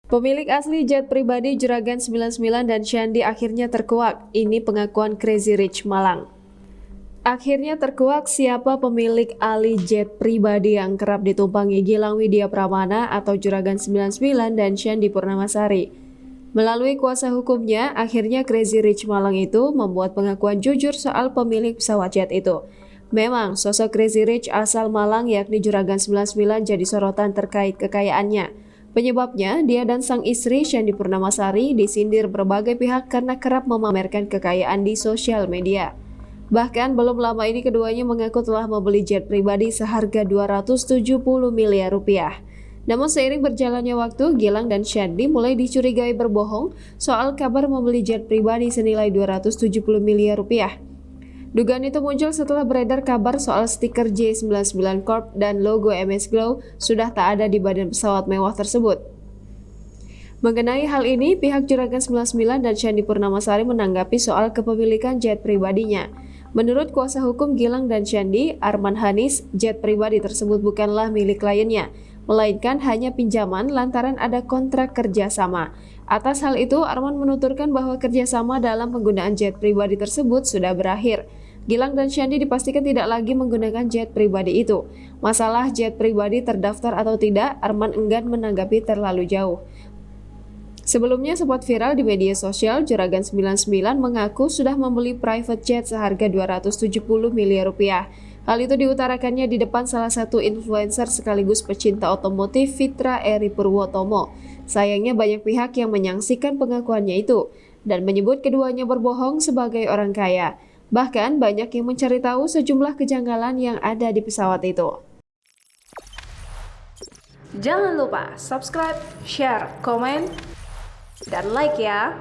Pemilik asli jet pribadi Juragan 99 dan Shandy akhirnya terkuak. Ini pengakuan Crazy Rich Malang. Akhirnya terkuak siapa pemilik alih jet pribadi yang kerap ditumpangi Gilang Widya Pramana atau Juragan 99 dan Shandy Purnamasari. Melalui kuasa hukumnya, akhirnya Crazy Rich Malang itu membuat pengakuan jujur soal pemilik pesawat jet itu. Memang, sosok Crazy Rich asal Malang yakni Juragan 99 jadi sorotan terkait kekayaannya. Penyebabnya, dia dan sang istri Shandy Purnamasari disindir berbagai pihak karena kerap memamerkan kekayaan di sosial media. Bahkan belum lama ini keduanya mengaku telah membeli jet pribadi seharga 270 miliar rupiah. Namun seiring berjalannya waktu, Gilang dan Shandy mulai dicurigai berbohong soal kabar membeli jet pribadi senilai 270 miliar rupiah. Dugaan itu muncul setelah beredar kabar soal stiker J99 Corp dan logo MS Glow sudah tak ada di badan pesawat mewah tersebut. Mengenai hal ini, pihak Juragan 99 dan Shandy Purnamasari menanggapi soal kepemilikan jet pribadinya. Menurut kuasa hukum Gilang dan Shandy, Arman Hanis, jet pribadi tersebut bukanlah milik kliennya, melainkan hanya pinjaman lantaran ada kontrak kerjasama. Atas hal itu, Arman menuturkan bahwa kerjasama dalam penggunaan jet pribadi tersebut sudah berakhir. Gilang dan Shandy dipastikan tidak lagi menggunakan jet pribadi itu. Masalah jet pribadi terdaftar atau tidak, Arman enggan menanggapi terlalu jauh. Sebelumnya sempat viral di media sosial, Juragan 99 mengaku sudah membeli private jet seharga 270 miliar rupiah. Hal itu diutarakannya di depan salah satu influencer sekaligus pecinta otomotif Fitra Eri Purwotomo. Sayangnya banyak pihak yang menyaksikan pengakuannya itu dan menyebut keduanya berbohong sebagai orang kaya. Bahkan banyak yang mencari tahu sejumlah kejanggalan yang ada di pesawat itu. Jangan lupa subscribe, share, komen, dan like ya.